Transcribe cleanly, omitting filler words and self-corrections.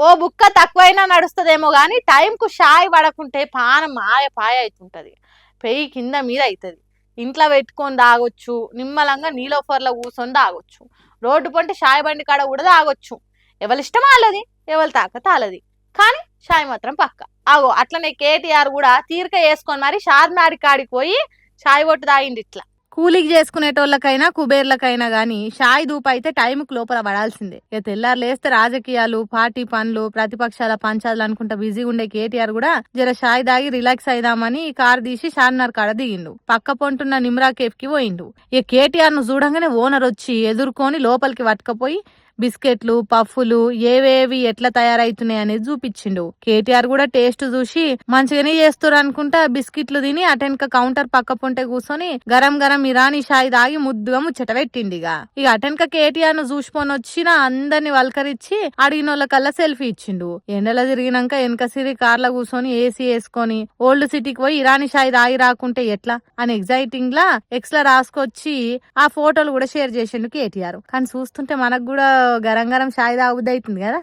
ఓ బుక్క తక్కువైనా నడుస్తుందేమో గాని టైంకు షాయ్ పడకుంటే పానం మాయ పాయ అవుతుంటది. పెయ్యి కింద మీద అవుతుంది. ఇంట్లో పెట్టుకొని తాగొచ్చు, నిమ్మలంగా నీలోఫర్లో కూర్చొని తాగొచ్చు, రోడ్డు పొంటి షాయ్ బండి కాడ కూడా తాగొచ్చు. ఎవరి ఇష్టం వాళ్ళది, ఎవరి తాకత వాళ్ళది. కానీ షాయ్ మాత్రం పక్క. ఆగో అట్లనే కేటీఆర్ కూడా తీరిక వేసుకొని మరి షార్నాడి కాడికి పోయి షాయ్ ఒట్టు తాగిండి. ఇట్లా కూలికి చేసుకునేటోళ్ళకైనా కుబేర్లకైనా గానీ షాయ్ దూపు అయితే టైంకు లోపల పడాల్సిందే. ఇక తెల్లారు లేస్తే రాజకీయాలు, పార్టీ పనులు, ప్రతిపక్షాల పంచాలు అనుకుంటా బిజీగా ఉండే కేటీఆర్ కూడా జర షాయ్ దాగి రిలాక్స్ అయిదామని కారు తీసి షార్నార్ కాడ దిగిండు. పక్క పొంటున్న నిమ్రా కేఫ్ కి పోయిండు. ఇక కేటీఆర్ ను చూడంగానే ఓనర్ వచ్చి ఎదుర్కొని లోపలికి పట్టుకపోయి బిస్కెట్లు, పఫ్ఫులు ఏవేవి ఎట్లా తయారైతున్నాయి అనేది చూపించిండు. కేటీఆర్ కూడా టేస్ట్ చూసి మంచిగానే చేస్తారు అనుకుంటా బిస్కెట్లు తిని అటెనక కౌంటర్ పక్క పొంటే కూర్చొని గరం గరం ఇరానీ షాయి తాగి ముద్దుగా ముచ్చట పెట్టిండి. ఇక అటెనక కేటీఆర్ ను చూసుకొని వచ్చిన అందరిని వల్కరించి అడిగిన వాళ్ళకల్లా సెల్ఫీ ఇచ్చిండు. ఎండలో తిరిగినాక వెనక సిరి కార్ల కూర్చొని ఏసీ వేసుకొని ఓల్డ్ సిటీకి పోయి ఇరానీ షాయి తాగి రాకుంటే ఎట్లా అని ఎగ్జైటింగ్ లా ఎక్స్ లా రాసుకొచ్చి ఆ ఫోటోలు కూడా షేర్ చేసిండు కేటీఆర్. కానీ చూస్తుంటే మనకు కూడా గరం గరం షాయి తాగుద్ది అవుతుంది కదా.